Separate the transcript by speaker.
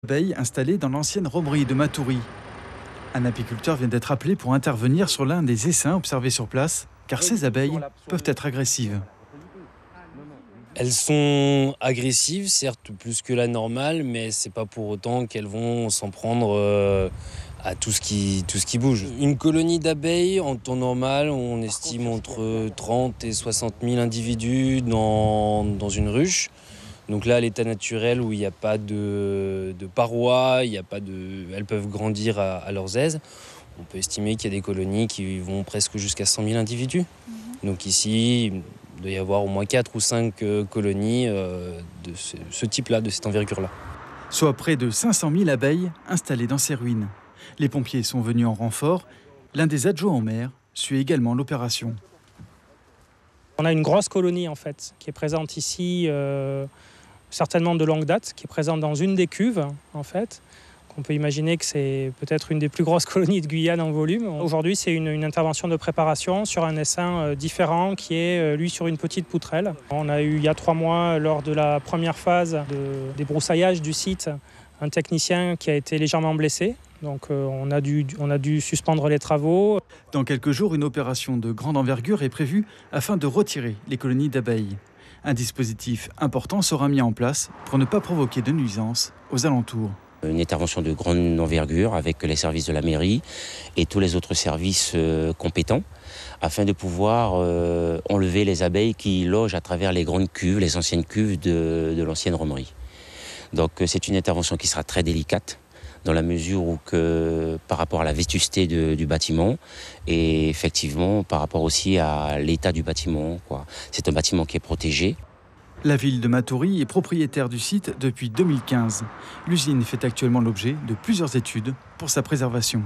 Speaker 1: Abeilles installées dans l'ancienne romerie de Matoury. Un apiculteur vient d'être appelé pour intervenir sur l'un des essaims observés sur place, car ces abeilles peuvent être agressives.
Speaker 2: Elles sont agressives, certes plus que la normale, mais c'est pas pour autant qu'elles vont s'en prendre à tout ce qui bouge. Une colonie d'abeilles, en temps normal, on estime entre 30 et 60 000 individus dans une ruche. Donc là, à l'état naturel, où il n'y a pas de parois, elles peuvent grandir à leurs aises. On peut estimer qu'il y a des colonies qui vont presque jusqu'à 100 000 individus. Donc ici, il doit y avoir au moins 4 ou 5 colonies de ce type-là, de cette envergure-là.
Speaker 1: Soit près de 500 000 abeilles installées dans ces ruines. Les pompiers sont venus en renfort. L'un des adjoints au maire suit également l'opération.
Speaker 3: On a une grosse colonie en fait, qui est présente ici, certainement de longue date, qui est présente dans une des cuves en fait. On peut imaginer que c'est peut-être une des plus grosses colonies de Guyane en volume. Aujourd'hui, c'est une intervention de préparation sur un essaim différent qui est, lui, sur une petite poutrelle. On a eu, il y a 3 mois, lors de la première phase des broussailles du site, un technicien qui a été légèrement blessé. Donc on a dû suspendre les travaux.
Speaker 1: Dans quelques jours, une opération de grande envergure est prévue afin de retirer les colonies d'abeilles. Un dispositif important sera mis en place pour ne pas provoquer de nuisances aux alentours.
Speaker 4: Une intervention de grande envergure avec les services de la mairie et tous les autres services compétents afin de pouvoir enlever les abeilles qui logent à travers les grandes cuves, les anciennes cuves de l'ancienne romerie. Donc c'est une intervention qui sera très délicate dans la mesure où par rapport à la vétusté du bâtiment et effectivement par rapport aussi à l'état du bâtiment. C'est un bâtiment qui est protégé.
Speaker 1: La ville de Matoury est propriétaire du site depuis 2015. L'usine fait actuellement l'objet de plusieurs études pour sa préservation.